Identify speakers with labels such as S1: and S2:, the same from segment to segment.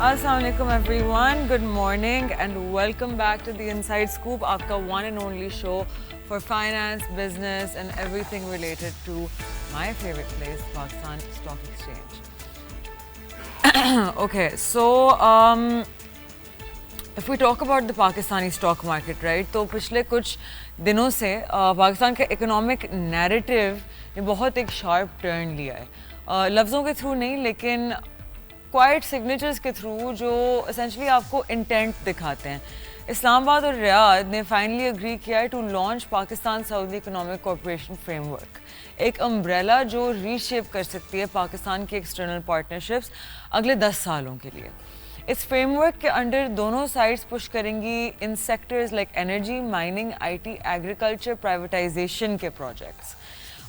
S1: Assalamualaikum everyone, good morning and welcome back to the Inside Scoop, आपका one and only show for finance, business and everything related to my favorite place, Pakistan Stock Exchange. Okay, so if we talk about the Pakistani stock market, right, तो पिछले कुछ दिनों से पाकिस्तान का economic narrative ने बहुत एक शार्प टर्न लिया है, लफ्ज़ों के थ्रू नहीं लेकिन क्वाइट सिग्नेचर्स के थ्रू जो एसेंशली आपको इंटेंट दिखाते हैं। इस्लामाबाद और रियाद ने फाइनली एग्री किया है to launch Pakistan Saudi economic corporation framework, एक अम्ब्रेला जो रीशेप कर सकती है पाकिस्तान की एक्सटर्नल पार्टनरशिप्स अगले 10 सालों के लिए। इस फ्रेमवर्क के अंडर दोनों साइड्स पुश करेंगी in sectors like energy, mining, IT, agriculture, privatisation के प्रोजेक्ट्स।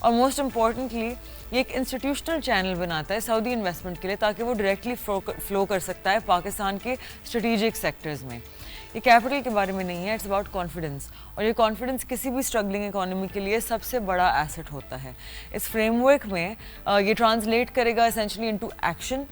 S1: और मोस्ट इम्पॉर्टेंटली ये एक इंस्टीट्यूशनल चैनल बनाता है सऊदी इन्वेस्टमेंट के लिए ताकि वो डायरेक्टली फ्लो कर सकता है पाकिस्तान के स्ट्रेटेजिक सेक्टर्स में। ये कैपिटल के बारे में नहीं है, इट्स अबाउट कॉन्फिडेंस, और ये कॉन्फिडेंस किसी भी स्ट्रगलिंग इकोनॉमी के लिए सबसे बड़ा एसेट होता है। इस फ्रेमवर्क में ये ट्रांसलेट करेगा एसेंशली इनटू एक्शन,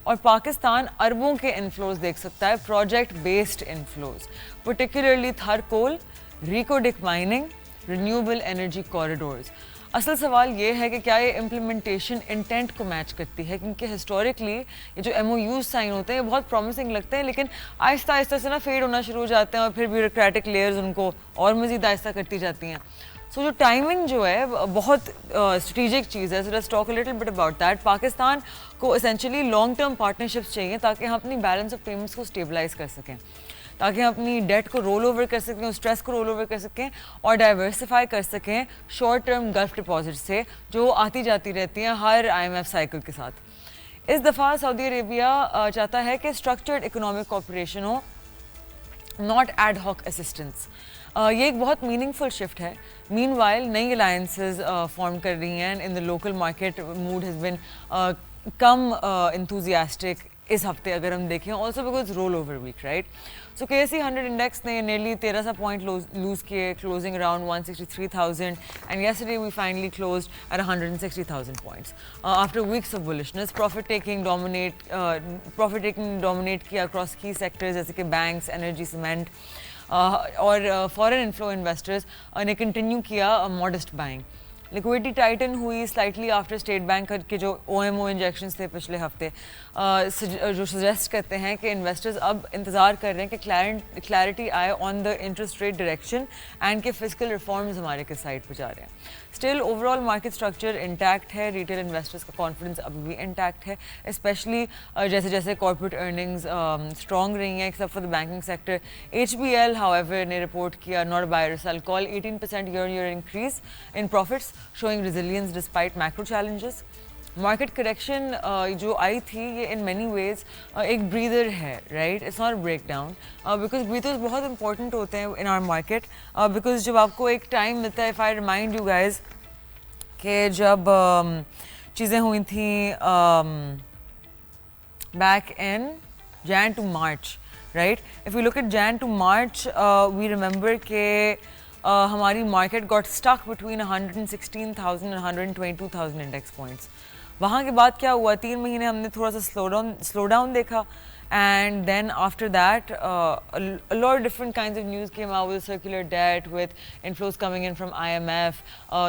S1: और पाकिस्तान अरबों के इनफ्लोज देख सकता है, प्रोजेक्ट बेस्ड इनफ्लोज, पर्टिकुलरली थर कोल, रिकोडिक माइनिंग, रिन्यूएबल एनर्जी कॉरिडोर्स। असल सवाल ये है कि क्या ये इम्प्लीमेंटेशन इंटेंट को मैच करती है, क्योंकि हिस्टोरिकली ये जो MOUs साइन होते हैं बहुत प्रॉमिसिंग लगते हैं लेकिन आहिस्ता आहिस्ता से ना फेड होना शुरू हो जाते हैं और फिर ब्यूरोक्रेटिक लेयर्स उनको और मज़ीद आहिस्ता करती जाती हैं। सो जो टाइमिंग जो है बहुत स्ट्रेटेजिक चीज़ है। So let's talk a little bit about that. Pakistan को एसेंशियली लॉन्ग टर्म पार्टनरशिप्स चाहिए ताकि हम अपनी बैलेंस ऑफ पेमेंट्स को स्टेबलाइज कर सकें, ताकि हम अपनी डेट को रोल ओवर कर सकें, स्ट्रेस को रोल ओवर कर सकें और डाइवर्सिफाई कर सकें शॉर्ट टर्म गल्फ डिपॉजिट से जो आती जाती रहती हैं हर IMF साइकिल के साथ। इस दफ़ा सऊदी अरेबिया चाहता है कि स्ट्रक्चर्ड इकोनॉमिक कॉर्पोरेशन हो, नॉट एड हॉक असिस्टेंस। ये एक बहुत मीनिंगफुल शिफ्ट है। मीनवाइल नई अलायंसेज फॉर्म कर रही हैं in the local market. Mood has become enthusiastic इस हफ्ते अगर हम देखें, also because roll over week, right. So KSE 100 index ने nearly 13 पॉइंट लूज किए, closing around 163,000 and yesterday we finally closed at 160,000 points after weeks of bullishness. Profit taking dominate किया across की sectors जैसे कि बैंक्स, एनर्जी, सीमेंट, और foreign inflow investors ने continue किया modest buying. Liquidity Titan हुई slightly after state bank के जो OMO इंजेक्शंस थे पिछले हफ्ते, जो सजेस्ट करते हैं कि इन्वेस्टर्स अब इंतज़ार कर रहे हैं कि क्लैरिटी आए on the interest rate direction and के फिजिकल रिफॉर्म्स हमारे किस साइड पर जा रहे हैं। Still overall market structure intact है, रिटेल इन्वेस्टर्स का कॉन्फिडेंस अभी भी इंटैक्ट है, स्पेशली जैसे जैसे कॉर्पोरेट अर्निंग्स स्ट्रॉन्ग रही हैं except for the banking sector. HBL however ने रिपोर्ट किया not buy sell call, 18% year increase in profits, showing resilience despite macro challenges. Market correction जो आई थी ये इन मैनी वेज एक ब्रीदर है, right, it's not break down, because breathers बहुत important होते हैं इन आवर मार्केट, बिकॉज जब आपको एक टाइम मिलता है, if I remind you guys कि जब चीज़ें हुई थी back in Jan to March, right, if we look at Jan to March, we remember के हमारी market got stuck between 116,000 and 122,000 index points. वहाँ के बाद क्या हुआ, 3 महीने हमने थोड़ा सा स्लो डाउन देखा, and then after that a lot of different kinds of news came out with circular debt, with inflows coming in from IMF,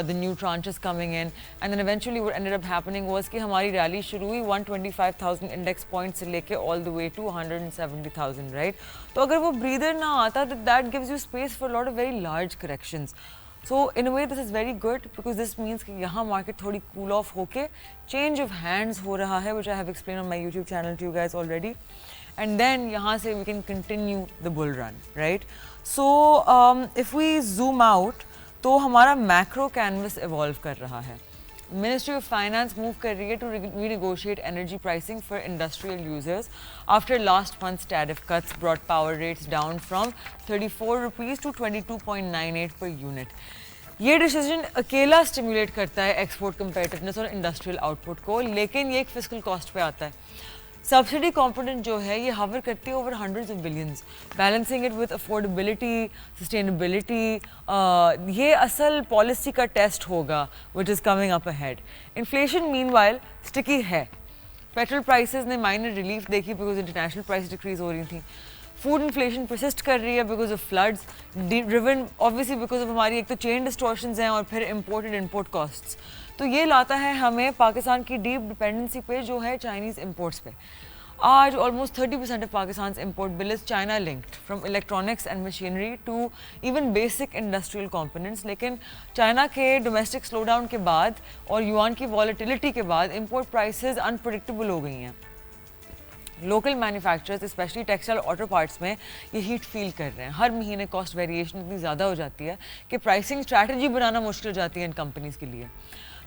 S1: the new tranches coming in, and then eventually what ended up happening was कि हमारी rally शुरू हुई 125,000 index point से लेके all the way to 170,000, right? तो अगर वो breather ना आता तो that gives you space for a lot of very large corrections. So in a way this is very good because this means कि यहाँ market थोड़ी cool off होके change of hands हो रहा है, which I have explained on my YouTube channel to you guys already, and then यहाँ से we can continue the bull run, right? So if we zoom out तो हमारा macro canvas evolve कर रहा है। Ministry of Finance move कर रही है to renegotiate energy pricing for industrial users after last month's tariff cuts brought power rates down from 34 rupees to 22.98 per unit. ये decision अकेला स्टिमुलेट करता है एक्सपोर्ट कम्पेटिटिवनेस और इंडस्ट्रियल आउटपुट को, लेकिन ये एक फिस्कल कॉस्ट पे आता है। सब्सिडी कंपोनेंट जो है ये हवर करती है over hundreds of billions, balancing it with affordability, sustainability. ये असल पॉलिसी का टेस्ट होगा which is coming up ahead. Inflation meanwhile sticky है, पेट्रोल प्राइसेस ने माइनर रिलीफ देखी बिकॉज इंटरनेशनल प्राइस डिक्रीज हो रही थी। फूड इन्फ्लेशन परसिस्ट कर रही है because of floods, driven obviously because of हमारी एक तो चेन डिस्टॉर्शंस हैं और फिर इम्पोर्ट कॉस्ट्स। तो ये लाता है हमें पाकिस्तान की डीप डिपेंडेंसी पे जो है चाइनीज़ इम्पोर्ट्स पे। आज almost 30% of Pakistan import bill is China linked, from electronics and machinery to even basic industrial components. लेकिन चाइना के डोमेस्टिक स्लो डाउन के बाद और युआन की वॉलेटिलिटी के बाद इम्पोर्ट प्राइसेस अनप्रेडिक्टेबल हो गई हैं। Local manufacturers specially textile auto parts में ये हीट फील कर रहे हैं। हर महीने कॉस्ट वेरिएशन इतनी ज़्यादा हो जाती है कि प्राइसिंग स्ट्रैटेजी बनाना मुश्किल हो जाती है इन कंपनीज़ के लिए।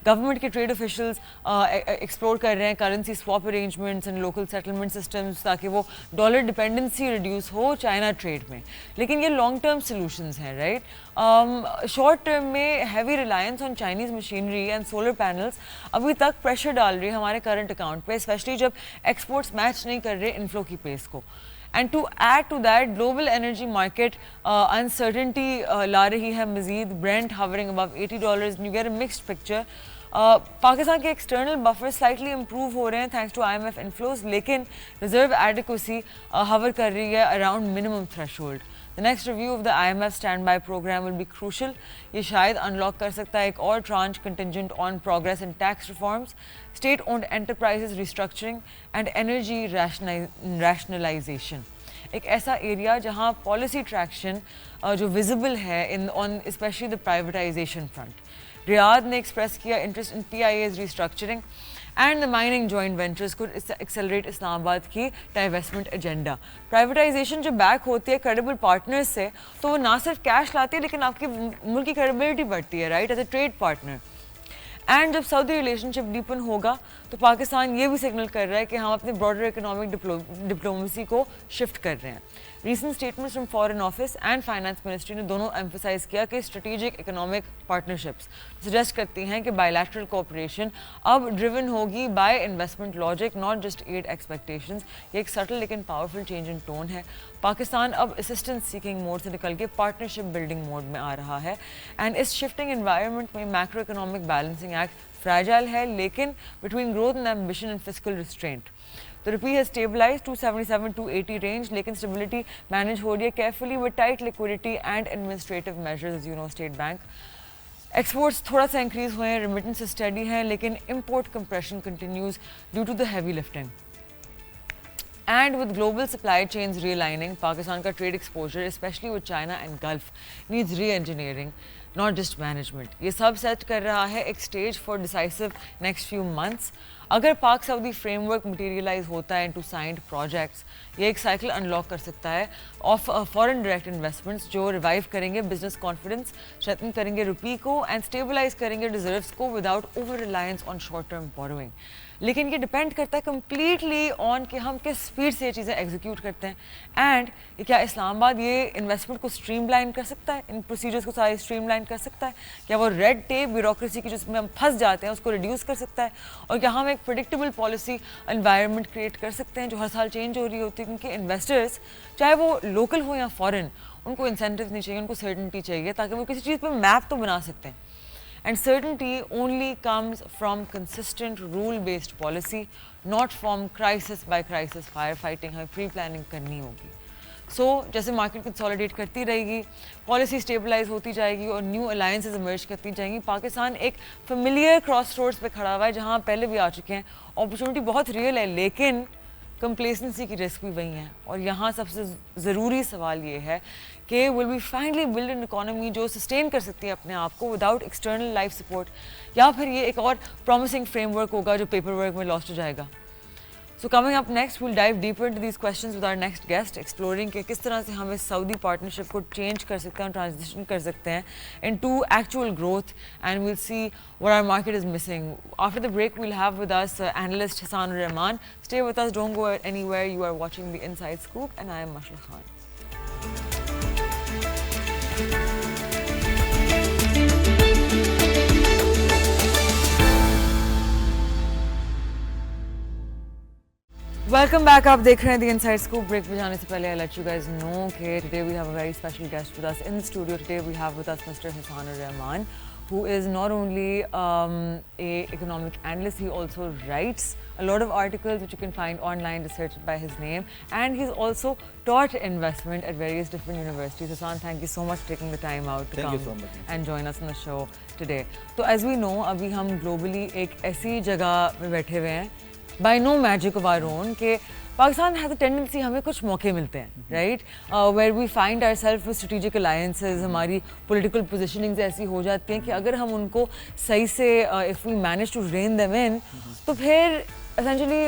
S1: गवर्नमेंट के ट्रेड ऑफिशियल्स एक्सप्लोर कर रहे हैं currency swap arrangements and local settlement systems ताकि वो डॉलर डिपेंडेंसी रिड्यूस हो चाइना ट्रेड में। लेकिन ये लॉन्ग टर्म सोल्यूशंस हैं, राइट। शॉर्ट टर्म में heavy reliance on Chinese machinery and solar panels अभी तक प्रेशर डाल रही है हमारे करंट अकाउंट पे, स्पेशली जब एक्सपोर्ट्स मैच नहीं कर रहे इनफ्लो की पेस को। And to add to that global energy market uncertainty ला रही है Majid, brent hovering above $80, you get a mixed picture. Pakistan के एक्सटर्नल बफर स्लाइटली इंप्रूव हो रहे हैं थैंक्स टू IMF इनफ्लोज, लेकिन रिजर्व एडिक्वेसी हवर कर रही है around minimum threshold. The next review of the IMF stand by programme will be crucial. ये शायद अनलॉक कर सकता है एक और tranche contingent on progress in tax reforms, state owned enterprises restructuring and energy rationalisation. एक ऐसा एरिया जहाँ पॉलिसी ट्रैक्शन जो विजिबल है in on specially the privatisation front. Riyadh ने एक्सप्रेस किया interest in PIA's restructuring and the mining joint ventures को accelerate Islamabad की divestment agenda. Privatisation जब बैक होती है क्रेडिबल पार्टनर्स से तो वो ना सिर्फ कैश लाती है लेकिन आपकी मुल्क की क्रेडिबिलिटी बढ़ती है, right, as a trade partner. And जब सऊदी रिलेशनशिप डीपन होगा तो पाकिस्तान ये भी सिग्नल कर रहा है कि हम अपने ब्रॉडर इकोनॉमिक डिप्लोमेसी को शिफ्ट कर रहे हैं। Recent statements from foreign office and finance ministry ने दोनों एम्फोसाइज किया कि स्ट्रेटेजिक इकोनॉमिक पार्टनरशिप्स सजेस्ट करती हैं कि बायलैटरल कोऑपरेशन अब ड्रिवन होगी by investment logic, not just aid expectations. ये एक सटल लेकिन पावरफुल चेंज इन टोन है। पाकिस्तान अब असिस्टेंस सीकिंग मोड से निकल के पार्टनरशिप बिल्डिंग मोड में आ रहा है। एंड इस शिफ्टिंग एनवायरनमेंट में macro economic balancing act fragile है, लेकिन between growth and ambition and fiscal restraint. The rupee has stabilized 277-280 range, लेकिन stability manage हो रही है carefully with tight liquidity and administrative measures, as you know, State Bank. Exports थोड़ा सा increase हुए हैं, remittances steady हैं, लेकिन import compression continues due to the heavy lifting. And with global supply chains realigning, Pakistan का trade exposure, especially with China and Gulf, needs re-engineering, not just management. ये सब set कर रहा है एक stage for decisive next few months. अगर पाक Saudi framework materialise होता है इनटू साइंड प्रोजेक्ट्स, ये एक साइकिल अनलॉक कर सकता है ऑफ फॉरेन डायरेक्ट इन्वेस्टमेंट्स जो रिवाइव करेंगे बिजनेस कॉन्फिडेंस, स्ट्रेंथन करेंगे रुपी को एंड स्टेबलाइज करेंगे रिजर्व्स को without over reliance on short term borrowing. लेकिन ये डिपेंड करता है कम्प्लीटली ऑन कि हम किस स्पीड से ये चीज़ें एग्जीक्यूट करते हैं। एंड क्या इस्लामाबाद ये इन्वेस्टमेंट को स्ट्रीमलाइन कर सकता है, इन प्रोसीजर्स को सारे स्ट्रीमलाइन कर सकता है? क्या वो रेड टेप ब्यूरोक्रेसी की जिसमें हम फंस जाते हैं उसको रिड्यूस कर सकता है? और क्या हम एक प्रेडिक्टेबल पॉलिसी एनवायरनमेंट क्रिएट कर सकते हैं जो हर साल चेंज हो रही होती है? क्योंकि इन्वेस्टर्स चाहे वो लोकल हो या फॉरेन, उनको इंसेंटिव नहीं चाहिए, उनको सर्टेनिटी चाहिए ताकि वो किसी चीज़ पर मैप तो बना सकते हैं। And certainty only comes from consistent rule-based policy, not from crisis by crisis firefighting. हमें pre-planning करनी होगी। So जैसे मार्केट कंसोलिडेट करती रहेगी, पॉलिसी स्टेबलाइज होती जाएगी और न्यू अलायंसेज इमर्ज करती जाएंगी, पाकिस्तान एक फेमिलियर क्रॉस रोड्स पे खड़ा हुआ है जहाँ पहले भी आ चुके हैं। अपॉर्चुनिटी बहुत रियल है लेकिन कंप्लेसेंसी की रिस्क भी वही है। और यहाँ सबसे ज़रूरी सवाल ये है कि will we finally build an economy जो सस्टेन कर सकती है अपने आप को विदाउट एक्सटर्नल लाइफ सपोर्ट, या फिर ये एक और प्रॉमिसिंग फ्रेमवर्क होगा जो पेपर वर्क में लॉस्ट हो जाएगा। So coming up next will dive deeper into these questions with our next guest, exploring कि किस तरह से हम इस सऊदी पार्टनरशिप को चेंज कर सकते हैं, ट्रांजिशन कर सकते हैं into actual growth, and will see what our market is missing. After the break we'll have with us analyst Hasanur Rahman. Stay with us, don't go anywhere, you are watching the inside scoop and I am Mashal Khan. Welcome back. आप देख रहे हैं The Inside Scoop. Break पे जाने से पहले I let you guys know कि today we have a very special guest with us in the studio. Today we have with us Mr. Hasanur Rahman, who is not only a economic analyst, he also writes a lot of articles which you can find online, researched by his name, and he's also taught investment at various different universities. Sushant, thank you so much for taking the time out to come and join us on the show today. So as we know, अभी हम globally एक ऐसी जगह में बैठे हुए हैं, by no magic of our own, कि पाकिस्तान has a tendency, हमें कुछ मौके मिलते हैं, right? Where we find ourselves with strategic alliances, हमारी political positionings ऐसी हो जाती हैं कि अगर हम उनको सही से if we manage to rein them in, तो फिर essentially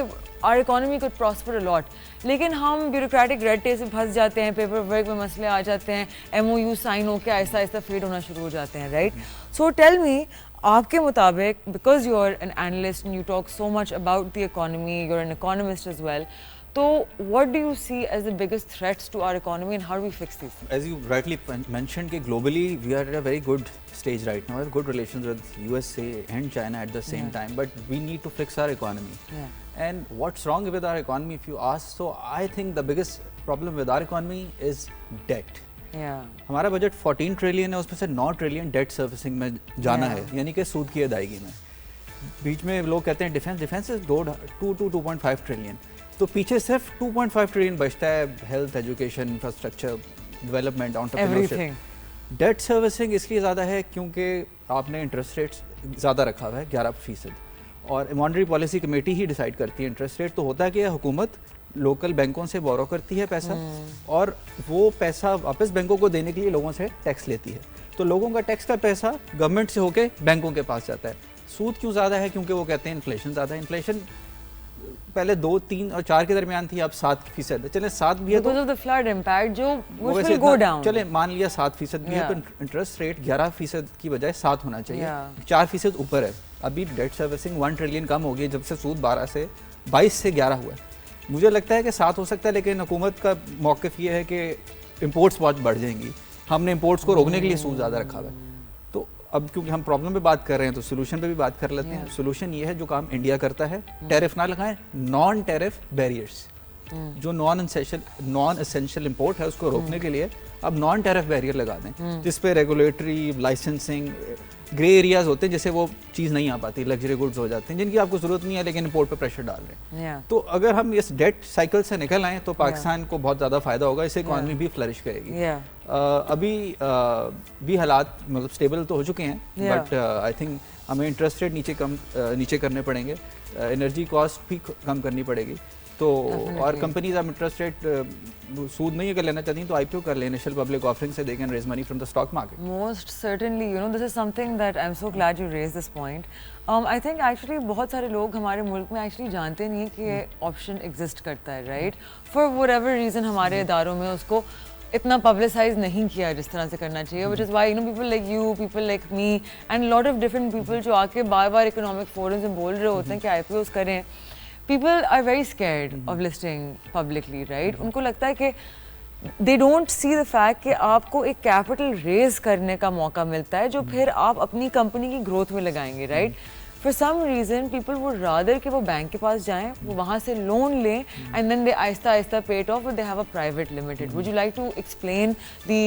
S1: our economy could prosper a lot. लेकिन हम bureaucratic red tape में फंस जाते हैं, पेपर वर्क में मसले आ जाते हैं, MOU साइन होकर आहिस्ता आहिस्ता फेड होना शुरू हो जाते हैं, right? So tell me, आपके मुताबिक, because you're an analyst and you talk so much about the economy, you're an economist as well, so what do you see as the biggest threats to our economy and how do we fix these things?
S2: As you rightly mentioned, कि globally we are at a very good stage right now. We have good relations with USA and China at the same time, but we need to fix our economy. And what's wrong with our economy, if you ask? So I think the biggest problem with our economy is debt. हमारा budget 14 trillion है, उसमें से 9 trillion date servicing में जाना है, यानी कि सूद की अदायगी में. बीच में लोग कहते हैं डिफेंस इज 2 to 2.5 ट्रिलियन, तो पीछे सिर्फ 2.5 ट्रिलियन बचता है health, education, infrastructure, development, entrepreneurship. Debt servicing इसलिए ज़्यादा है क्योंकि आपने इंटरेस्ट रेट्स ज़्यादा रखा हुआ है 11%, और मॉनेटरी पॉलिसी कमेटी ही डिसाइड करती है इंटरेस्ट रेट. तो होता है कि हुकूमत लोकल बैंकों से बोरो करती है पैसा, और वो पैसा वापस बैंकों को देने के लिए लोगों से टैक्स लेती है. तो लोगों का टैक्स का पैसा गवर्नमेंट से होके बैंकों के पास जाता है. सूद क्यों ज़्यादा है? क्योंकि वो कहते हैं इन्फ्लेशन ज़्यादा है. इन्फ्लेशन पहले 2, 3 और 4 के दरमियान थी, अब 7%. चले 7 भी है तो
S1: the flood impact जो which will go down.
S2: चले मान लिया 7% भी है, तो इंटरेस्ट रेट 11% की बजाय 7 होना चाहिए, 4% ऊपर है. अभी डेट सर्विसिंग 1 ट्रिलियन कम हो गई जब से सूद 22 से 11 हुआ है. मुझे लगता है कि 7 हो सकता है, लेकिन हुकूमत का मौक़िफ़ ये है कि इम्पोर्ट्स बहुत बढ़ जाएंगी. हमने इम्पोर्ट्स को रोकने के लिए सूद ज़्यादा रखा हुआ है. तो अब क्योंकि हम प्रॉब्लम पे बात कर रहे हैं तो सोल्यूशन पे भी बात कर लेते हैं. सोल्यूशन ये है जो काम इंडिया करता है, टैरिफ ना लगाएं, नॉन टैरिफ बैरियर्स. जो नॉन एसेंशियल इम्पोर्ट है उसको रोकने के लिए अब नॉन टैरिफ बैरियर लगा दें, जिस पे रेगुलेटरी, लाइसेंसिंग, ग्रे एरियाज होते हैं, जैसे वो चीज़ नहीं आ पाती, लग्जरी गुड्स हो जाते हैं जिनकी आपको ज़रूरत नहीं है लेकिन इम्पोर्ट पे प्रेशर डाल रहे हैं. तो अगर हम इस डेट साइकिल से निकल आएँ तो पाकिस्तान को बहुत ज़्यादा फ़ायदा होगा, इससे इकॉनमी भी फ्लरिश करेगी. अभी भी हालात मतलब स्टेबल तो हो चुके हैं, बट आई थिंक हमें इंटरेस्ट रेट नीचे करने पड़ेंगे, एनर्जी कॉस्ट भी कम करनी पड़ेगी. तो और कंपनीज अब इंटरेस्ट रेट सूद नहीं अगर लेना चाहती हैं तो आईपीओ कर लें इनिशियल पब्लिक ऑफरिंग से, they can raise money from the stock market.
S1: Most certainly, you know, this is something that I am so glad you raise this point. I think actually बहुत सारे लोग हमारे मुल्क में actually जानते नहीं है कि ये ऑप्शन एग्जिस्ट करता है, राइट? फॉर व्हाटएवर रीज़न हमारे इदारों में उसको इतना पब्लिसाइज नहीं किया जिस तरह से करना चाहिए, which is why, you know, people like you, people like me and lot of different people जो आके बार बार इकोनॉमिक फोरम्स में बोल रहे होते हैं कि आईपीओज करें. People are very scared of listing publicly, right? उनको लगता है कि they don't see the fact कि आपको एक capital raise करने का मौका मिलता है जो फिर आप अपनी कंपनी की ग्रोथ में लगाएंगे, right? For some reason, people would rather कि वो बैंक के पास जाएं, वो वहाँ से लोन लें, and then they Aahista Aahista pay it off, but they have a private limited. Would you like to explain the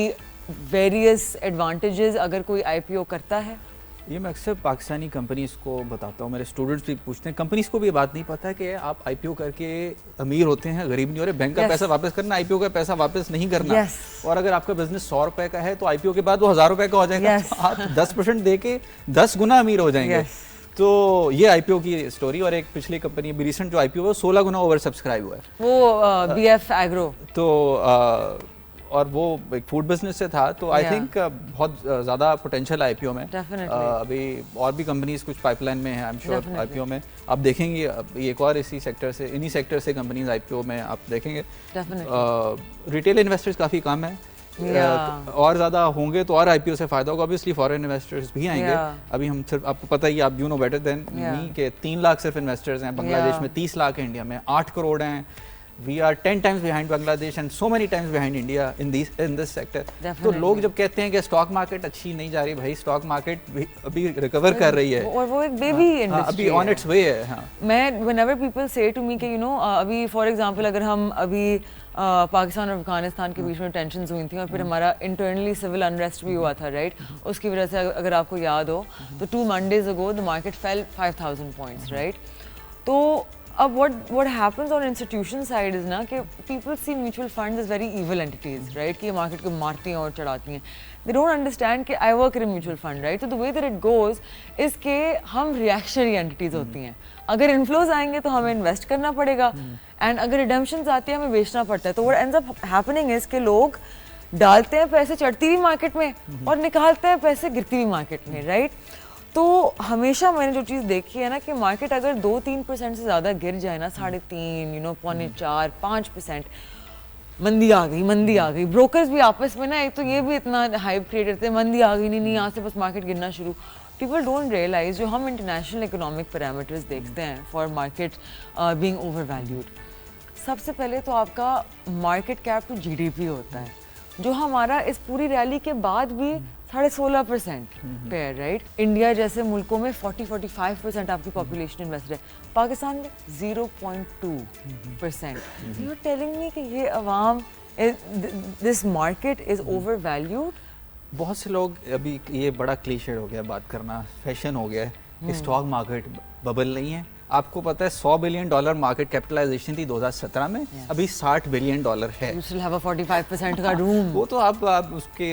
S1: various advantages अगर कोई IPO करता है?
S2: ये मैं अक्सर पाकिस्तानी कंपनीज़ को बताता हूँ, मेरे स्टूडेंट्स भी पूछते हैं. कंपनीज़ को भी ये बात नहीं पता है कि आप आईपीओ करके अमीर होते हैं, गरीब नहीं हो रहे. बैंक का पैसा वापस करना, आईपीओ का पैसा वापस नहीं करना. और अगर आपका बिजनेस 100 रुपए का है तो आईपीओ के बाद वो 1000 रुपए का हो जाएगा. तो आप 10% दे के 10 गुना अमीर हो जाएंगे. तो ये आईपीओ की स्टोरी. और एक पिछली कंपनी भी रिसेंट जो आईपीओ है 16 गुना ओवर सब्सक्राइब हुआ है, वो
S1: BF एग्रो.
S2: तो और वो एक फूड बिजनेस से था. तो आई थिंक बहुत ज़्यादा पोटेंशियल आईपीओ में. अभी और भी कंपनीज कुछ पाइपलाइन में है, आई एम श्योर आईपीओ में आप देखेंगे. एक और इन्हीं सेक्टर से कंपनीज आईपीओ में आप देखेंगे. रिटेल इन्वेस्टर्स काफ़ी कम है, और ज़्यादा होंगे तो और आईपीओ से फ़ायदा होगा. ऑब्वियसली फॉरेन इन्वेस्टर्स भी आएंगे. अभी हम सिर्फ, आपको पता ही, आप you know better than me, के 3 लाख सिर्फ इन्वेस्टर्स हैं. बांग्लादेश में 30 लाख है, इंडिया में 8 करोड़ हैं, we are 10 times behind Bangladesh and so many times behind India in this sector. तो लोग जब कहते हैं कि स्टॉक मार्केट अच्छी नहीं जा रही, भाई स्टॉक मार्केट अभी रिकवर कर रही है
S1: और वो एक बेबी इंडस्ट्री
S2: अभी ऑन इट्स वे है। हाँ,
S1: मैं whenever people say to me कि अभी फॉर एग्जांपल अगर हम अभी पाकिस्तान और अफगानिस्तान के बीच में टेंशन्स हुई थी और फिर हमारा इंटरनली सिविल अनरेस्ट भी हुआ था, राइट? उसकी वजह से अगर आपको याद हो तो 2 Mondays ago the market fail 5000 points, right? तो अब what happens on institution side is ना कि people see mutual funds as very evil entities, right? कि ये मार्केट को मारती हैं और चढ़ाती हैं. They don't understand कि I work in a mutual fund, right? So the way that it goes is कि हम reactionary entities होती हैं. अगर inflows आएंगे तो हमें invest करना पड़ेगा, and अगर redemptions आती हैं हमें बेचना पड़ता है. तो what ends up happening is कि लोग डालते हैं पैसे चढ़ती हुई मार्केट में और निकालते हैं पैसे गिरती हुई मार्केट में, राइट? तो हमेशा मैंने जो चीज़ देखी है ना कि मार्केट अगर 2-3% से ज़्यादा गिर जाए ना, 3.5, 4.5, 5%, मंदी आ गई, ब्रोकर्स भी आपस में ना, एक तो ये भी इतना हाइप क्रिएट करते हैं, मंदी आ गई, नहीं यहाँ से बस मार्केट गिरना शुरू. पीपल डोंट रियलाइज जो हम इंटरनेशनल इकोनॉमिक पैरामीटर्स देखते हैं for market being over valued, सबसे पहले तो आपका मार्केट कैप टू जीडीपी होता है, जो हमारा इस पूरी रैली के बाद भी 16.5% पे है, राइट? इंडिया जैसे मुल्कों में 40-45% आपकी पॉपुलेशन इन्वेस्टेड है, पाकिस्तान में 0.2%. यू आर टेलिंग मी कि ये अवाम, this market is over valued.
S2: बहुत से लोग अभी ये बड़ा क्लीशेड हो गया बात करना, फैशन हो गया है कि स्टॉक मार्केट बबल नहीं है. आपको पता है $100 बिलियन मार्केट कैपिटलाइजेशन थी 2017 में, अभी $60 बिलियन है.
S1: You still have a 45% का रूम.
S2: वो तो आप उसके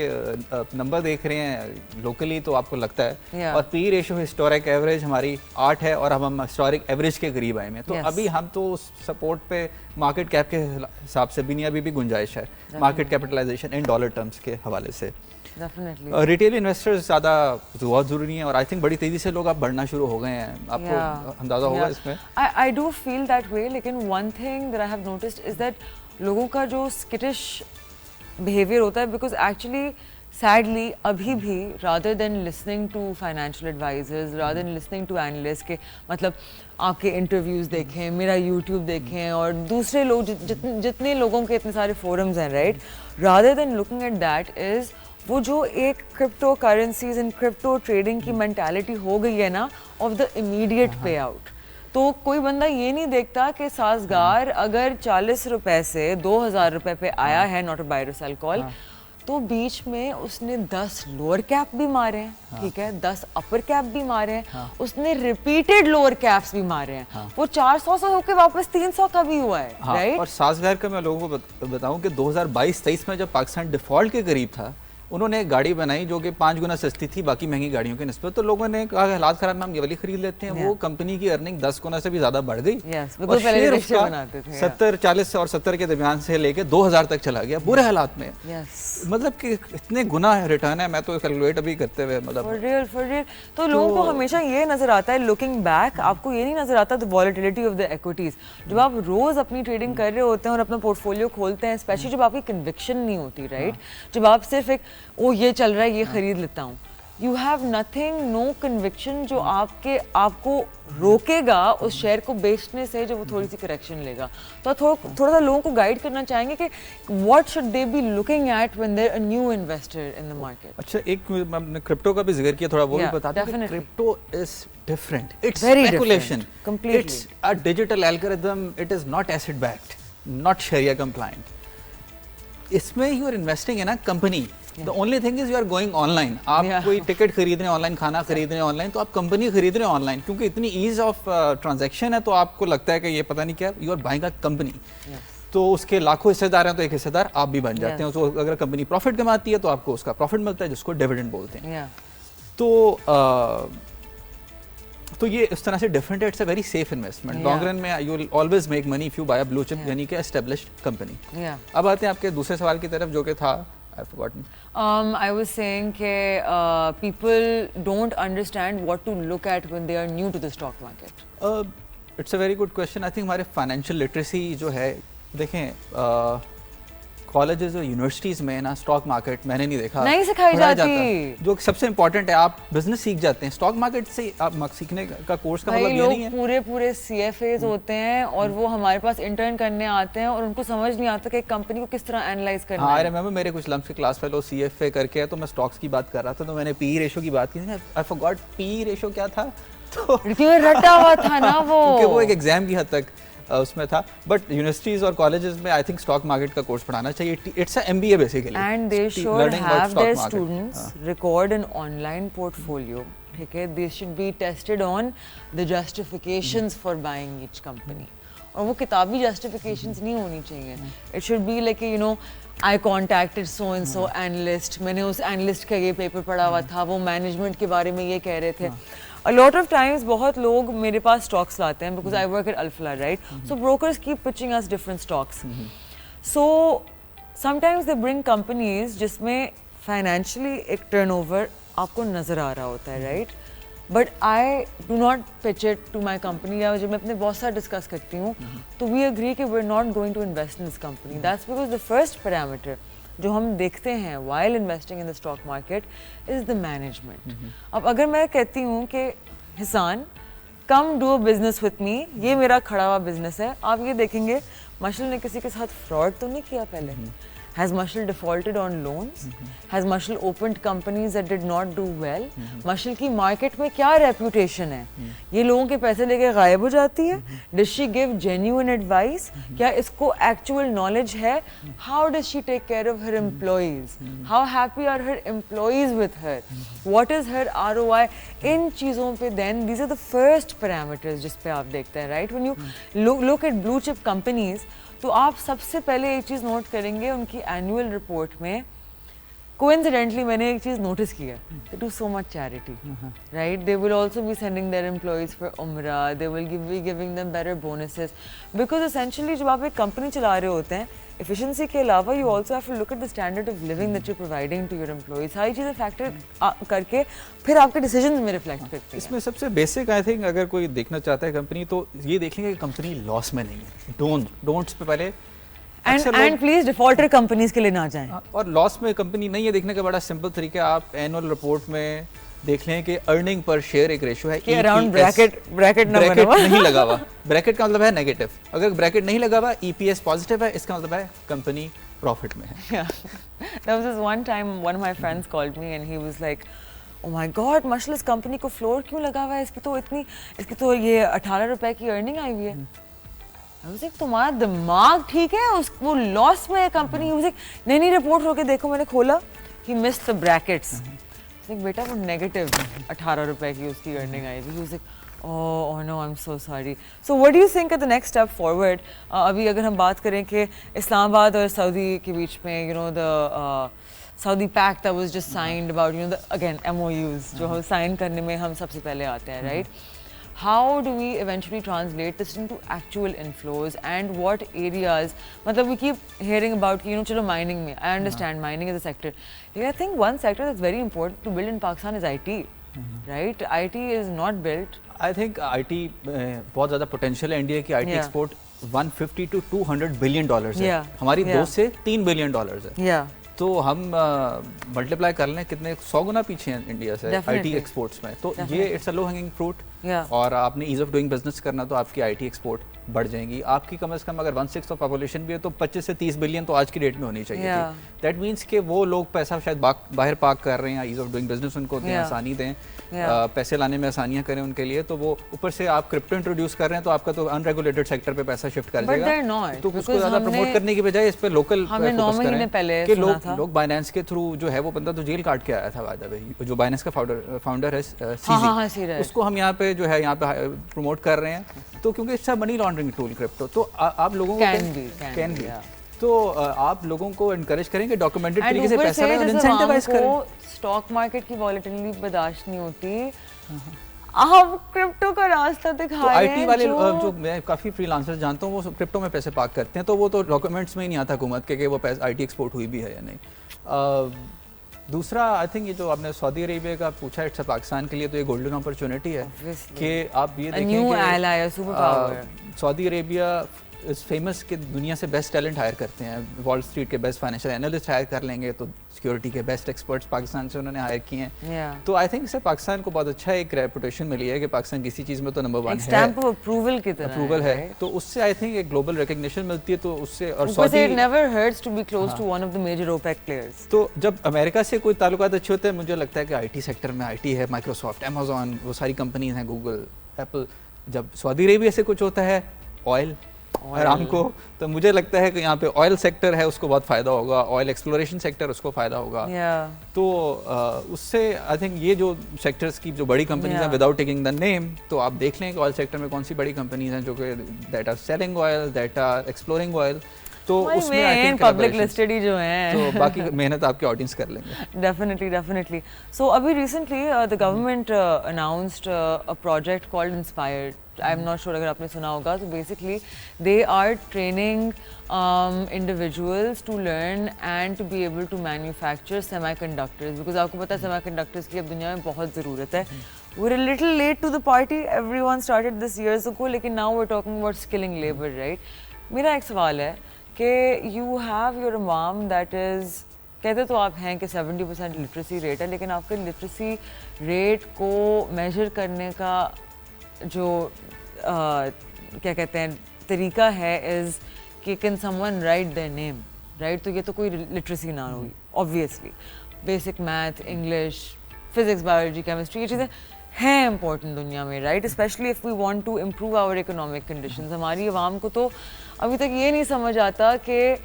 S2: नंबर देख रहे हैं लोकली तो आपको लगता है. और पी रेशियो हिस्टोरिक एवरेज हमारी 8 है और हम हिस्टोरिक एवरेज के करीब आए हैं. तो अभी हम तो सपोर्ट पे मार्केट कैप के हिसाब से भी नहीं, अभी भी गुंजाइश है market capitalization in dollar terms के हवाले से. रिटेल इन्वेस्टर्स ज़्यादा बहुत ज़रूरी है और आई थिंक बड़ी तेज़ी से लोग अब बढ़ना शुरू हो गए हैं. आपको अंदाज़ा होगा इसमें.
S1: I do feel that way, लेकिन one thing that I have noticed is that लोगों का जो स्किटिश बिहेवियर होता है, बिकॉज एक्चुअली सैडली अभी भी rather than listening to financial advisors, rather than listening to analyst के, मतलब आपके इंटरव्यूज़ देखें, मेरा यूट्यूब देखें और दूसरे लोग जितने लोगों के इतने सारे फोरम्स हैं, right? Rather than looking at that is वो जो एक crypto currencies and crypto trading की मेंटालिटी हो गई है ना, ऑफ द इमीडिएट पे आउट. तो कोई बंदा ये नहीं देखता कि साजगार अगर 40 रुपए से 2000 रुपए पे आया है, नॉट अ बाय और सेल कॉल, तो बीच में उसने 10 लोअर कैप भी मारे हैं, ठीक है, 10 अपर कैप भी मारे हैं, उसने रिपीटेड लोअर कैप्स भी मारे हैं. वो 400 से होकर वापस 300 का भी हुआ है, राइट?
S2: और साजगार का मैं लोगों को बताऊं कि 2022-23 में जब पाकिस्तान डिफॉल्ट के करीब था, उन्होंने एक गाड़ी बनाई जो कि 5 गुना सस्ती थी बाकी महंगी गाड़ियों के निस्बत. तो लोगों ने कहा हालात खराब में हम ये वाली खरीद लेते हैं. वो कंपनी की अर्निंग 10 गुना से भी ज्यादा बढ़ गई. और शेयर उसका 70-40 और 70 के दरमियान से लेके 2000 तक चला गया बुरे हालात में. मतलब कि इतने गुना रिटर्न है, मैं तो कैलकुलेट अभी करते हुए मतलब
S1: फॉर रियल. तो लोगों को हमेशा ये नजर आता है लुकिंग बैक, आपको ये नहीं नजर आता the volatility of the equities. जब आप रोज अपनी ट्रेडिंग कर रहे होते हैं और अपना पोर्टफोलियो खोलते हैं, स्पेशली जब आपकी कन्विक्शन नहीं होती, राइट? जब आप सिर्फ एक ओ ये चल रहा है ये खरीद लेता हूँ, you have nothing, no conviction जो आपको रोकेगा उस शेयर को बेचने से, जो वो थोड़ी सी करेक्शन लेगा. तो थोड़ा सा लोगों को गाइड करना चाहेंगे कि what should they be looking at when they are a new investor in the market.
S2: अच्छा, एक हमने क्रिप्टो का भी जिक्र किया, थोड़ा वो भी बता दें कि crypto is different. It's speculation, it's a digital algorithm, it is not asset backed, not sharia compliant. इसमें you are investing in a company. The only thing is you are going online. आप कोई ticket खरीद रहे हैं online, खाना खरीद रहे हैं ऑनलाइन, तो आप कंपनी खरीद रहे हैं ऑनलाइन, क्योंकि इतनी ईज ऑफ ट्रांजैक्शन है तो आपको लगता है कि ये पता नहीं क्या, you are buying a company. तो उसके लाखों हिस्सेदार हैं तो एक हिस्सेदार आप भी बन जाते हैं. तो अगर कंपनी प्रॉफिट कमाती है तो आपको उसका प्रॉफिट मिलता है, जिसको डिविडेंड बोलते हैं. तो ये इस तरह से डिफरेंट है. It's a very safe investment. Long run में you will always make money if you buy a blue chip, यानी कि एस्टेब्लिश्ड कंपनी. अब आते हैं आपके दूसरे सवाल की तरफ, जो कि था I've forgotten.
S1: I was saying that people don't understand what to look at when they are new to the stock market.
S2: It's a very good question. I think हमारे financial literacy जो है, देखें कॉलेजेस और universities में ना stock market मैंने नहीं देखा,
S1: नहीं सिखाई जाती,
S2: जो सबसे इम्पोर्टेंट है। आप बिजनेस सीख जाते हैं, स्टॉक मार्केट से आप सीखने का कोर्स का मतलब ये नहीं है।
S1: पूरे CFAs होते हैं और वो हमारे पास इंटर्न करने आते हैं और उनको समझ नहीं आता कि एक कंपनी को किस तरह एनालाइज करना है।
S2: हाँ, आई रिमेंबर मेरे कुछ लम्स के क्लास फेलो CFA करके है, तो मैं स्टॉक्स की बात कर रहा था, तो मैंने PE रेशो की बात की, आई फॉरगॉट PE रेशो क्या था, तो
S1: रटा हुआ था ना वो,
S2: क्योंकि वो एक एग्जाम की हद तक उसमें था। बट यूनिवर्सिटीज और कॉलेजेस में आई थिंक स्टॉक मार्केट का कोर्स पढ़ाना चाहिए। It's a MBA basically,
S1: and they should have their students record an online portfolio, ठीक है, they should be tested on the justifications for buying each company, और वो किताबी justifications नहीं होनी चाहिए। It should be like you know I contacted so and so analyst, मैंने उस एनालिस्ट का ये पेपर पढ़ा हुआ था, वो मैनेजमेंट के बारे में ये कह रहे थे। A lot of times बहुत लोग मेरे पास stocks लाते हैं because I work at Alpha, right? So brokers keep pitching us different stocks. So sometimes they bring companies जिसमें financially एक turnover आपको नज़र आ रहा होता है, right? But I do not pitch it to my company, या जब मैं अपने बॉस से डिस्कस करती हूँ तो we agree कि we're not going to invest in this company. That's because the first parameter जो हम देखते हैं while investing in the stock market is the management. अब अगर मैं कहती हूँ कि हिसान come do a business with me, ये मेरा खड़ा हुआ बिजनेस है, आप ये देखेंगे मशल ने किसी के साथ फ्रॉड तो नहीं किया पहले, Has Mashal defaulted on loans? Has Mashal opened companies that did not do well? Mashal की market में क्या reputation है? ये लोगों के पैसे लेके गायब हो जाती है? Does she give genuine advice? क्या इसको actual knowledge है? How does she take care of her employees? How happy are her employees with her? What is her ROI? इन चीज़ों पे then these are the first parameters जिस पे आप देखते हैं, right? When you look at blue chip companies, तो आप सबसे पहले एक चीज़ नोट करेंगे उनकी एनुअल रिपोर्ट में, कोइंसिडेंटली मैंने एक चीज़ नोटिस की है, they do so much charity, right? They will also be sending their employees for Umrah, they will be giving them better bonuses, because essentially जब आप एक कंपनी चला रहे होते हैं, एफिशिएंसी के अलावा you also have to look at the standard of living that you are providing to your employees. सारी चीज़ें फैक्टर करके फिर आपके डिसीजंस में रिफ्लेक्ट करती हैं।
S2: इसमें सबसे बेसिक आई थिंक अगर कोई देखना चाहता है कंपनी, तो ये देख लेंगे कि कंपनी लॉस में नहीं है। डोंट्स पे पहले
S1: एंड प्लीज डिफॉल्टर कंपनीज के लिए ना जाएं।
S2: और लॉस में कंपनी नहीं है देखने का बड़ा सिंपल तरीका, आप एनुअल रिपोर्ट में देख लें कि अर्निंग पर शेयर एक रेशियो है,
S1: अराउंड ब्रैकेट
S2: नहीं लगा हुआ, ब्रैकेट का मतलब है नेगेटिव, अगर ब्रैकेट नहीं लगा हुआ EPS पॉजिटिव है, इसका मतलब है कंपनी प्रॉफिट में है।
S1: There was this one time one of my friends called me and he was like, oh my god, मशल इस कंपनी को फ्लोर क्यों लगा हुआ है, इसकी तो ये 18 रुपए की अर्निंग आई हुई है। I was like, तुम्हारा दिमाग ठीक है, वो लॉस में है कंपनी। He was like, नहीं रिपोर्ट होके देखो, मैंने खोला, he missed the brackets। बेटा वो नेगेटिव 18 रुपए की उसकी अर्निंग आई थी। He was like, oh no, I'm so sorry. So what do you think of the next step forward? अभी अगर हम बात करें कि इस्लामाबाद और सऊदी के बीच में, you know, the Saudi pact that was just signed about, you know, the again MOUs जो हम साइन करने में हम सबसे पहले आते हैं, right? How do we eventually translate this into actual inflows and what areas? मतलब we keep hearing about, you know, चलो mining में, I understand mining is a sector. I think one sector that's very important to build in Pakistan is IT, right? IT is not built.
S2: I think IT बहुत ज़्यादा potential है India की IT export 150 to 200 billion dollars है, हमारी 2 से 3 billion dollars है। तो हम मल्टीप्लाई कर लें कितने 100 गुना पीछे हैं इंडिया से IT एक्सपोर्ट्स में, तो ये it's a low hanging fruit. और आपने ईज ऑफ डूइंग बिजनेस करना तो आपकी IT एक्सपोर्ट बढ़ जाएंगी। आपकी कम से कम अगर 1/6 ऑफ पॉपुलेशन भी है तो 25 से 30 बिलियन तो आज की डेट में होनी चाहिए थी। दैट मीन्स कि वो लोग पैसा शायद बाहर पार्क कर रहे हैं, ईज ऑफ डूइंग बिजनेस उनको दें, आसानी दें, पैसे लाने में आसानियां करें उनके लिए। तो वो ऊपर से आप क्रिप्टो इंट्रोड्यूस कर रहे हैं तो आपका तो अनरेगुलेटेड सेक्टर पे पैसा शिफ्ट कर जाएगा। तो उसको ज़्यादा प्रमोट करने की बजाय इस पे लोकल फोकस करें कि लोग बाइनेंस के थ्रू जो है, वो बंदा तो जेल काट के आया था बाय द वे, जो बाइनेंस का फाउंडर है सीजी, उसको हम यहाँ पे जो है यहाँ पे प्रमोट कर रहे हैं। तो क्योंकि इससे मनी लॉन्ड्रिंग टूल क्रिप्टो, तो आप लोगों को कैन भी तो आप लोगों को एनकरेज करें कि डॉक्यूमेंटेड तरीके से पैसा और इंसेंटिवाइज करें।
S1: स्टॉक मार्केट की वॉलेटिलिटी बर्दाश्त नहीं होती, आप क्रिप्टो का रास्ता दिखा रहे हैं।
S2: IT वाले जो मैं काफ़ी फ्रीलांसर्स जानता हूँ वो क्रिप्टो में पैसे पार्क करते हैं, तो वो तो डॉक्यूमेंट्स में ही नहीं आता हुकूमत के कि वो पैसा IT एक्सपोर्ट हुई भी है या नहीं। दूसरा आई थिंक ये जो आपने सऊदी अरेबिया का पूछा, इट्स पाकिस्तान के लिए तो ये गोल्डन अपॉर्चुनिटी है कि आप ये देखें कि सऊदी अरेबिया इस फेमस के दुनिया से बेस्ट टैलेंट हायर करते हैं, वॉल स्ट्रीट के बेस्ट फाइनेंशियल एनालिस्ट हायर कर लेंगे तो सिक्योरिटी के बेस्ट एक्सपर्ट्स पाकिस्तान से उन्होंने हायर किए हैं। तो आई थिंक इससे पाकिस्तान को बहुत अच्छा एक रेपुटेशन मिली है कि पाकिस्तान किसी चीज़ में तो नंबर 1 है,
S1: स्टैम्प ऑफ अप्रूवल की तरह
S2: अप्रूवल है, तो उससे आई थिंक एक ग्लोबल रिकग्निशन मिलती है। तो उससे और Saudi
S1: it never hurts to be close to one of the major OPEC players.
S2: तो जब अमेरिका से कोई ताल्लुकात अच्छे होते हैं, मुझे लगता है कि आईटी सेक्टर में आईटी है, माइक्रोसॉफ्ट, अमेजॉन, वो सारी कंपनीज हैं, गूगल, एप्पल। जब सऊदी अरेबिया से कुछ होता है, ऑयल, अरामको, तो मुझे लगता है कि यहाँ पे ऑयल सेक्टर है उसको बहुत फ़ायदा होगा, ऑयल एक्सप्लोरेशन सेक्टर उसको फ़ायदा होगा। तो उससे आई थिंक ये जो सेक्टर्स की जो बड़ी कंपनीज हैं, विदाउट टेकिंग द नेम, तो आप देख लें कि ऑयल सेक्टर में कौन सी बड़ी कंपनीज हैं जो कि that are selling oil, that are exploring oil. तो उसमें आई थिंक
S1: पब्लिक लिस्टेड ही जो हैं,
S2: तो बाकी मेहनत आपके ऑडियंस कर लेंगे।
S1: डेफिनेटली। सो अभी recently the government announced a project called inspired. I am not sure अगर आपने सुना होगा। तो basically they are training individuals to learn and to be able to manufacture semiconductors, because आपको पता है semiconductors की अब दुनिया में बहुत ज़रूरत है। We're a little late to the party. Everyone started this years ago, लेकिन now we're talking about skilling labor, right? मेरा एक सवाल है कि you have your mom that is, कहते तो आप हैं कि 70% लिटरेसी रेट है, लेकिन आपके लिटरेसी रेट को मेजर करने का जो क्या कहते हैं तरीका है इज़ कि can someone write their name, right? तो ये तो कोई लिटरेसी ना होगी obviously. Basic math, English, physics, biology, chemistry, ये चीज़ें हैं इंपॉर्टेंट दुनिया में, right? Specially if we want to improve our economic conditions. हमारी आवाम को तो अभी तक ये नहीं समझ आता कि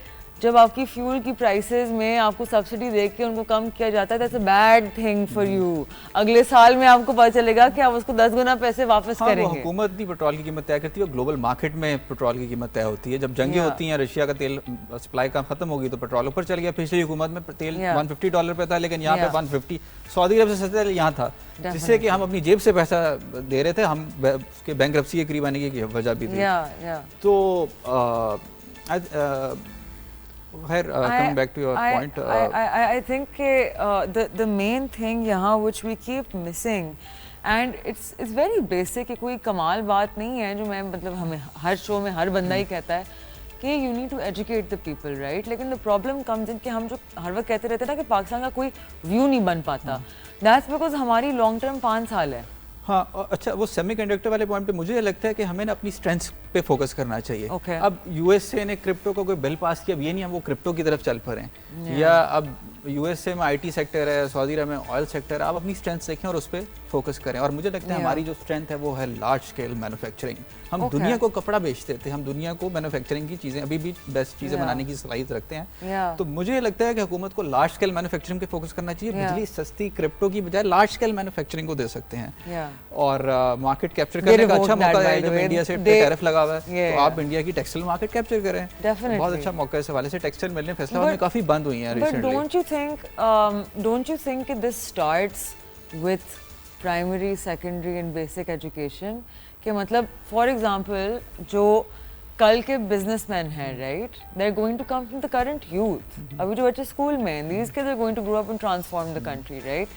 S1: जब आपकी फ्यूल की प्राइसेस में आपको सब्सिडी दे के उनको कम किया जाता है, that's a bad thing for you. अगले साल में आपको पता चलेगा कि आप उसको 10 गुना पैसे वापस करेंगे।
S2: हुकूमत भी पेट्रोल की कीमत तय करती है, ग्लोबल मार्केट में पेट्रोल की कीमत तय होती है। जब जंगें होती हैं, रशिया का तेल सप्लाई का खत्म होगी तो पेट्रोल ऊपर चल गया। पिछली हुकूमत में तेल $150 पे था, लेकिन यहाँ पे 150 सऊदी अरब से सस्ता यहाँ था, जिससे कि हम अपनी जेब से पैसा दे रहे थे। हम उसके बैंकरप्सी के करीब आने की वजह भी थी। तो coming back to your point,
S1: I think the main thing यहाँ which we keep missing, and it's very basic, कि कोई कमाल बात नहीं है जो मैं मतलब हमें हर शो में हर बंदा ही कहता है कि you need to educate the people, right? लेकिन the problem comes in कि हम जो हर वक्त कहते रहते हैं ना कि पाकिस्तान का कोई व्यू नहीं बन पाता, that's because हमारी लॉन्ग टर्म 5 साल है।
S2: हाँ, अच्छा, वो सेमीकंडक्टर वाले पॉइंट पे मुझे लगता है कि हमें ना अपनी स्ट्रेंथ्स पे फोकस करना चाहिए। अब यूएसए ने क्रिप्टो का कोई बिल पास किया, अब ये नहीं हम वो क्रिप्टो की तरफ चल पड़े हैं, या अब यूएसए में आईटी सेक्टर है, सऊदी अरब में ऑयल सेक्टर है, आप अपनी स्ट्रेंथ देखें और उस पर फोकस करें। और मुझे लगता है हमारी जो स्ट्रेंथ है वो है लार्ज स्केल मैन्युफैक्चरिंग। हम दुनिया को कपड़ा बेचते थे, हम दुनिया को मैन्युफैक्चरिंग की चीज़ें अभी भी बेस्ट चीज़ें बनाने की सलाहियत रखते हैं। तो मुझे लगता है कि हुकूमत को लार्ज स्केल मैन्युफैक्चरिंग पे फोकस करना चाहिए। बिजली सस्ती क्रिप्टो की बजाय लार्ज स्केल मैन्युफैक्चरिंग को दे सकते हैं, और मार्केट कैप्चर करने का अच्छा मौका है। जब इंडिया से टैरिफ लगा हुआ है तो आप इंडिया की टेक्सटाइल मार्केट कैप्चर करें, बहुत अच्छा मौका है। इस हवाले से टेक्सटाइल मिलने फैसला में काफ़ी बंद हुई हैं recently.
S1: Don't you think this starts with primary, secondary and basic education? कि मतलब for example जो कल के businessmen हैं, right? They're going to come from the current youth. अभी जो बच्चे स्कूल में, these kids are going to grow up and transform the country, right?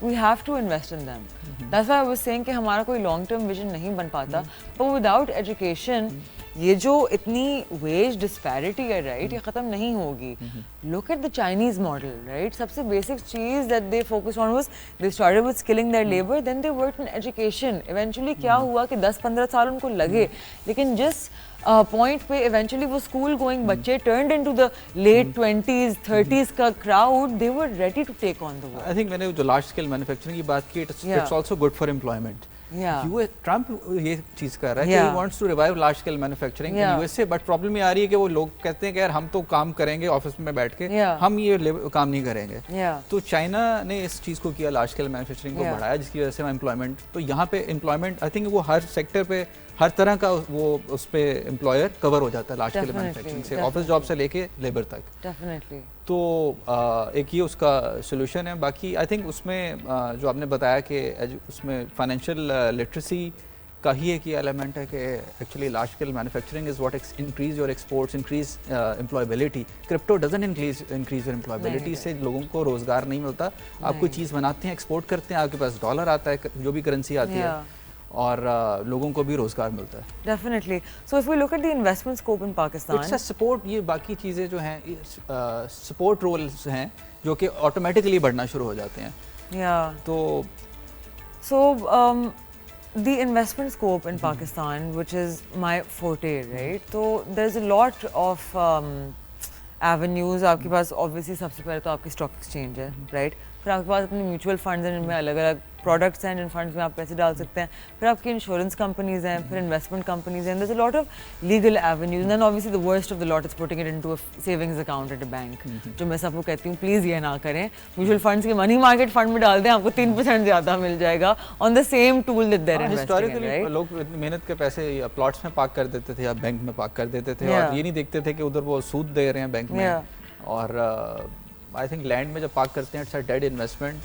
S1: We have to invest in them. That's why I was saying कि हमारा कोई long term vision नहीं बन पाता, but without education ये जो इतनी वेज डिस्पैरिटी है, राइट, ये ख़त्म नहीं होगी। Look at the Chinese model, right? सबसे बेसिक चीज़ that they focus on was they started with skilling their labour, then they worked in education. Eventually क्या हुआ कि 10-15 साल उनको लगे, लेकिन जिस पॉइंट पे इवेंचुअली वो स्कूल गोइंग बच्चे turned into the late 20s 30s का crowd, they were ready to take on the world.
S2: I think मैंने जो लार्ज स्केल मैन्युफैक्चरिंग की बात की, it's also good for employment. Trump ये चीज कर रहा है कि he wants to revive large scale manufacturing in USA, but problem ये आ रही है कि वो लोग कहते हैं कि यार हम तो काम करेंगे ऑफिस में बैठ के, हम ये काम नहीं करेंगे। तो चाइना ने इस चीज को किया, लार्ज स्केल मैन्युफैक्चरिंग को बढ़ाया, जिसकी वजह से एम्प्लॉयमेंट, तो यहाँ पे एम्प्लॉयमेंट आई थिंक वो हर सेक्टर पे हर तरह का वो उस पे एम्प्लॉयर कवर हो जाता है लार्ज स्केल मैन्युफैक्चरिंग से, ऑफिस जॉब से लेके लेबर तक।
S1: डेफिनेटली।
S2: तो एक ये उसका सोल्यूशन है। बाकी आई थिंक उसमें जो आपने बताया कि उसमें फाइनेंशियल लिटरेसी का ही एक ये एलिमेंट है कि actually large scale manufacturing is what increase your exports, increase employability. Crypto doesn't increase your employability, से लोगों को रोजगार नहीं मिलता। आप कोई चीज़ बनाते हैं, एक्सपोर्ट करते हैं, आपके पास डॉलर आता है, जो भी करेंसी आती है, और लोगों को भी रोजगार मिलता है।
S1: Definitely. So if we look at the investment scope in Pakistan,
S2: it's a support, ये बाकी चीज़ें जो हैं सपोर्ट रोल्स हैं जो कि ऑटोमेटिकली बढ़ना शुरू हो जाते हैं।
S1: या
S2: तो
S1: the investment scope in Pakistan, which is my forte, right? So there's a lot of avenues. आपके पास obviously सबसे पहले तो आपकी stock exchange है, right? फिर आपके पास अपनी म्यूचुअल फंड्स हैं जिनमें अलग अलग प्रोडक्ट्स हैं जिन फंड्स में आप पैसे डाल सकते हैं, फिर आपकी इंश्योरेंस कंपनीज हैं, फिर इन्वेस्टमेंट कंपनीज हैं, there's a lot of legal avenues, and then obviously the worst of the lot is putting it into a savings account at a bank, जो मैं सबको कहती हूँ प्लीज़ ये ना करें, म्यूचुअल फंड्स के मनी मार्केट फंड में डाल दें, आपको 3% ज़्यादा मिल जाएगा on the same tool that they're investing in, right?
S2: लोग मेहनत के पैसे प्लॉट्स में पार्क कर देते थे या बैंक में पार्क कर देते थे और ये नहीं देखते थे कि उधर वो सूद दे रहे हैं बैंक में। और आई थिंक लैंड में जब पार्क करते हैं इट्स अ डेड इन्वेस्टमेंट,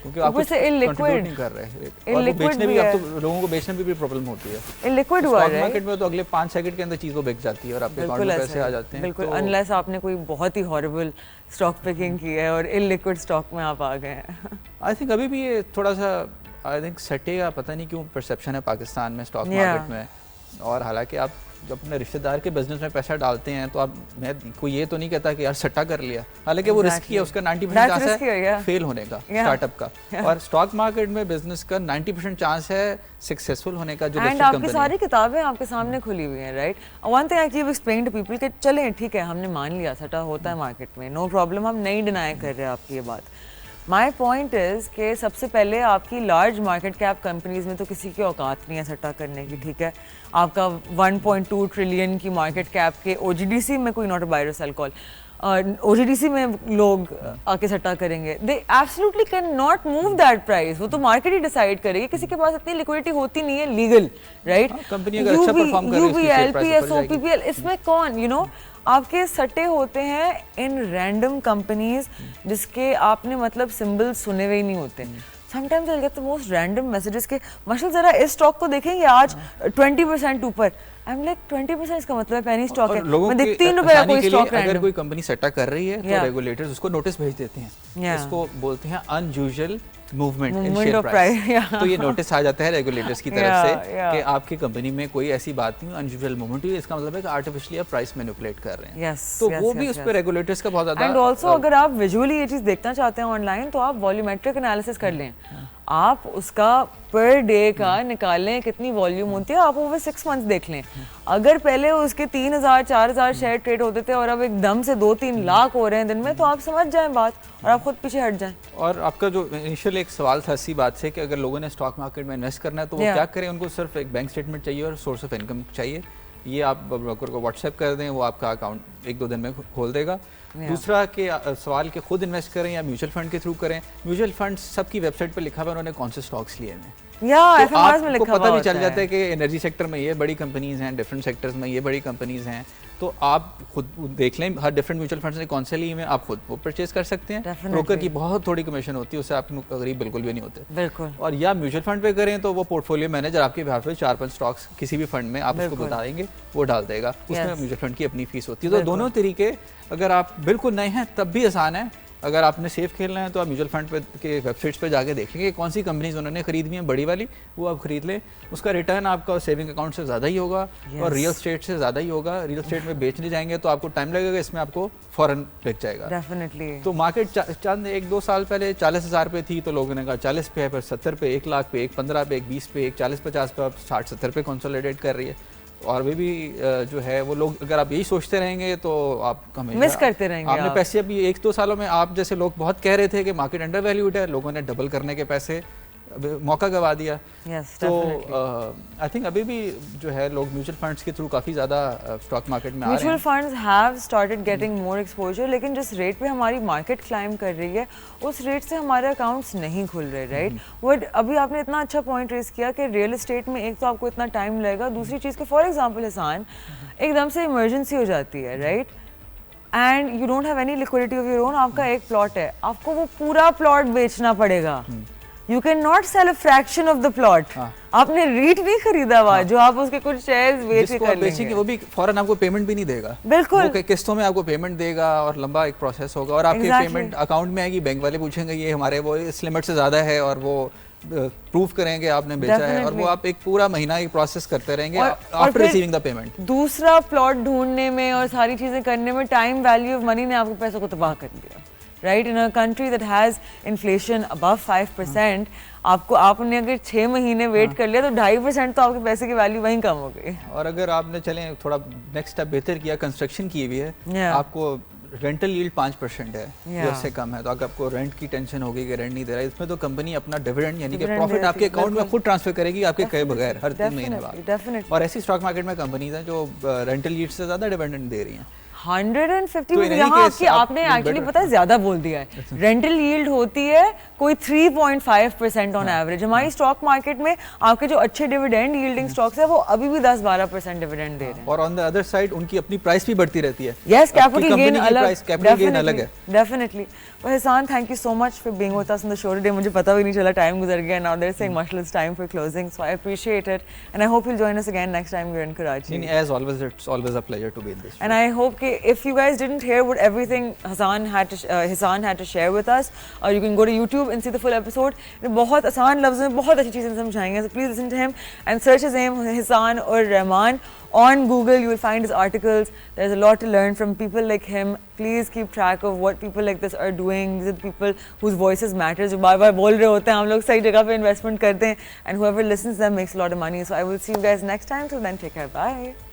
S2: क्योंकि आप कंट्रीब्यूट नहीं कर रहे और वो बेचने भी, अब तो लोगों को बेचने में भी प्रॉब्लम होती है।
S1: इलिक्विड हुआ है
S2: मार्केट में तो अगले 5 सेकंड के अंदर चीज़ वो बिक जाती है और आपके अकाउंट में पैसे आ जाते हैं।
S1: बिल्कुल, अनलेस आपने कोई बहुत ही हॉरिबल स्टॉक पिकिंग की है और इलिक्विड स्टॉक में आप आ गए हैं।
S2: आई थिंक अभी भी ये थोड़ा सा आई थिंक सटेगा, पता नहीं क्यों परसेप्शन है पाकिस्तान में स्टॉक मार्केट में। और हालांकि आप जब अपने रिश्तेदार के बिजनेस में पैसा डालते हैं तो आप, मैं कोई ये तो नहीं कहता कि यार सट्टा कर लिया, हालांकि वो रिस्की है, उसका 90% चांस है फेल होने का स्टार्टअप का। और स्टॉक मार्केट में बिजनेस का 90% चांस है सक्सेसफुल होने का। जो
S1: एंड आपकी सारी किताबें आपके सामने खुली हुई हैं, right? One thing I keep explaining to people कि चलें ठीक है, हमने मान लिया सट्टा होता है मार्केट में, नो प्रॉब्लम, हम नहीं डिनाई कर रहे हैं आपकी ये बात। माई पॉइंट इज़ कि सबसे पहले आपकी लार्ज मार्केट कैप कंपनीज में तो किसी की औकात नहीं है सट्टा करने की, ठीक है? आपका 1.2 ट्रिलियन की मार्केट कैप के OGDC में कोई नॉट बाय और सेल कॉल, OGDC में लोग आके सट्टा करेंगे, they absolutely can not move that price, वो तो मार्केट ही डिसाइड करेगी। किसी के पास इतनी लिक्विडिटी होती नहीं है लीगल, राइट?
S2: कंपनी अगर अच्छा परफॉर्म कर रही है,
S1: UBL, PSO, PPL, इसमें कौन यू नो आपके सट्टे होते हैं इन रैंडम कंपनीज जिसके आपने मतलब सिंबल सुने हुए ही नहीं होते। Sometimes I get the most random messages के मशल जरा इस स्टॉक को देखेंगे आज 20% ऊपर, आई एम लाइक 20% इसका मतलब पेनी स्टॉक है, मैं देखती 3 रुपए का कोई स्टॉक
S2: अगर कोई कंपनी सट्टा कर रही है तो रेगुलेटर्स उसको नोटिस भेज देते हैं, इसको बोलते हैं unusual movement in share price. तो ये नोटिस आ जाता है रेगुलेटर्स की तरफ से कि आपकी कंपनी में कोई ऐसी बात नहीं, अनयूजुअल मूवमेंट हुई, इसका मतलब है कि आर्टिफिशियली आप प्राइस मैनिपुलेट कर रहे हैं। तो वो भी उस पे रेगुलेटर्स का बहुत ज्यादा।
S1: एंड आल्सो अगर आप विजुअली ये चीज देखना चाहते हैं ऑनलाइन तो आप वॉल्यूमेट्रिक एनालिसिस कर लें, आप उसका पर डे का निकालें कितनी वॉल्यूम होती है, आप ओवर 6 मंथ्स देख लें। अगर पहले उसके 3000-4000 शेयर ट्रेड होते थे और अब एकदम से 2-3 लाख हो रहे हैं दिन में, तो आप समझ जाएं बात और आप खुद पीछे हट जाएं।
S2: और आपका जो इनिशियल एक सवाल था इसी बात से कि अगर लोगों ने स्टॉक मार्केट में इन्वेस्ट करना है तो वो क्या करें, उनको सिर्फ एक बैंक स्टेटमेंट चाहिए और सोर्स ऑफ इनकम चाहिए। ये आप ब्रोकर को व्हाट्सएप कर दें, वो आपका अकाउंट 1-2 दिन में खोल देगा। दूसरा कि सवाल कि खुद इन्वेस्ट करें या म्यूचुअल फंड के थ्रू करें। म्यूचुअल फंड सबकी वेबसाइट पर लिखा हुआ है उन्होंने कौन से स्टॉक्स लिए हैं, तो आपको पता भी चल जाता है कि एनर्जी सेक्टर में ये बड़ी कंपनीज हैं, डिफरेंट सेक्टर्स में ये बड़ी कंपनीज हैं, तो आप खुद देख लें हर डिफरेंट म्यूचुअल फंड्स ने कौन से लिए में, आप खुद वो परचेज कर सकते हैं। ब्रोकर की बहुत थोड़ी कमीशन होती है, उससे आप गरीब बिल्कुल भी नहीं होते।
S1: बिल्कुल।
S2: और या म्यूचुअल फंड पे करें तो वो पोर्टफोलियो मैनेजर आपके बिहार पे 4-5 स्टॉक्स किसी भी फंड में आप उसको बता देंगे, वो डाल देगा, उसमें म्यूचुअल फंड की अपनी फीस होती है। तो दोनों तरीके अगर आप बिल्कुल नए हैं तब भी आसान है, अगर आपने सेफ खेलना है तो आप म्यूचुअल फंड पे के वेबसाइट्स पे जाके देखेंगे कौन सी कंपनीज उन्होंने खरीदी है बड़ी वाली, वो आप खरीद लें। उसका रिटर्न आपका सेविंग अकाउंट से ज़्यादा ही होगा और रियल स्टेट से ज़्यादा ही होगा। रियल स्टेट में बेचने जाएंगे तो आपको टाइम लगेगा, इसमें आपको फ़ौरन बिक जाएगा।
S1: डेफिनेटली।
S2: तो मार्केट चंद 1-2 साल पहले 40,000 पे थी तो लोगों ने कहा 40 पे है, फिर 70 पे, 1 लाख पे, 1 15 पे, 1 20 पे, 1 40-50 पे, अब 60-70 पे कंसोलिडेट कर रही है। और वे भी जो है वो लोग, अगर आप यही सोचते रहेंगे तो आप
S1: मिस करते रहेंगे।
S2: आपने पैसे अभी 1-2 सालों में, आप जैसे लोग बहुत कह रहे थे कि मार्केट अंडर वैल्यूड है, लोगों ने डबल करने के पैसे मौका गवा दिया। तो आई थिंक अभी भी जो है लोग म्यूचुअल फंड्स के थ्रू काफ़ी ज़्यादा स्टॉक मार्केट में आ रहे हैं।
S1: Mutual funds have started getting more exposure, लेकिन जिस रेट पे हमारी मार्केट क्लाइम कर रही है उस रेट से हमारे अकाउंट्स नहीं खुल रहे, राइट? बट अभी आपने इतना अच्छा पॉइंट रेज किया कि रियल एस्टेट में एक तो आपको इतना टाइम लगेगा, दूसरी चीज़ के फॉर एग्जाम्पल हसान एकदम से इमरजेंसी हो जाती है, right? And you don't have any liquidity of your own, आपका एक प्लॉट है, आपको वो पूरा प्लॉट बेचना पड़ेगा। You cannot sell a fraction of the plot. आपने रीट नहीं खरीदा हुआ जो आप उसके कुछ शेयर्स बेच कर लेंगे, वो
S2: भी फौरन आपको पेमेंट भी नहीं देगा।
S1: बिल्कुल,
S2: वो किस्तों में आपको पेमेंट देगा और लंबा एक प्रोसेस होगा और आपके पेमेंट अकाउंट में आएगी, बैंक वाले पूछेंगे ये हमारे वो इस लिमिट से ज़्यादा है और वो प्रूव करेंगे आपने बेचा है, और वो आप एक पूरा महीना एक प्रोसेस करते रहेंगे आफ्टर रिसीविंग द पेमेंट।
S1: दूसरा प्लॉट ढूंढने में और सारी चीज़ें करने में टाइम वैल्यू ऑफ मनी ने आपके पैसों को तबाह कर दिया, right. In a country that has inflation above 5%, आपने अगर 6 महीने वेट कर लिया तो 2.5% तो आपके पैसे की वैल्यू वहीं कम हो गई।
S2: और अगर आपने चलें थोड़ा नेक्स्ट स्टेप बेहतर किया, कंस्ट्रक्शन की हुई है, आपको रेंटल यील्ड 5% है या उससे कम है, तो अगर आपको रेंट की टेंशन होगी कि रेंट नहीं दे रहा है, इसमें तो कंपनी अपना डिविडेंड यानी कि प्रॉफिट आपके अकाउंट में खुद ट्रांसफर करेगी आपके कहे बगैर हर 3 महीने बाद। और ऐसी स्टॉक मार्केट में कंपनीज हैं जो रेंटल यील्ड से ज़्यादा डिविडेंड दे रही हैं।
S1: 150 तो यहाँ आपने एक्चुअली पता है ज्यादा बोल दिया है। रेंटल यील्ड होती है कोई 3.5% ऑन एवरेज। हमारी स्टॉक मार्केट में आपके जो अच्छे डिविडेंड यील्डिंग स्टॉक्स है वो अभी भी 10-12% डिविडेंड दे रहे हैं।
S2: और ऑन द अदर साइड उनकी अपनी प्राइस भी बढ़ती रहती है।
S1: यस, कैपिटल गेन
S2: अलग है
S1: definitely. Hisan, thank you so much for being with us on the show today. मुझे पता भी नहीं चला, टाइम गुजर गया। Now they're saying Marshall, it's time for closing, so I appreciate it, and I hope you'll join us again next time we're in Karachi.
S2: As always, it's always a pleasure to be in this show.
S1: And I hope that if you guys didn't hear what everything Hisan had to share with us, you can go to YouTube and see the full episode. बहुत आसान लफ्ज़ों में बहुत अच्छी चीज़ें समझाएंगे, so please listen to him and search his name Hisan or Rahman on Google. You will find his articles. There's a lot to learn from people like him. Please keep track of what people like this are doing. These are the people whose voices matter. जो बार-बार बोल रहे होते हैं, हम लोग सही जगह पे investment करते हैं, and whoever listens to them makes a lot of money. So I will see you guys next time. Till then, take care. Bye.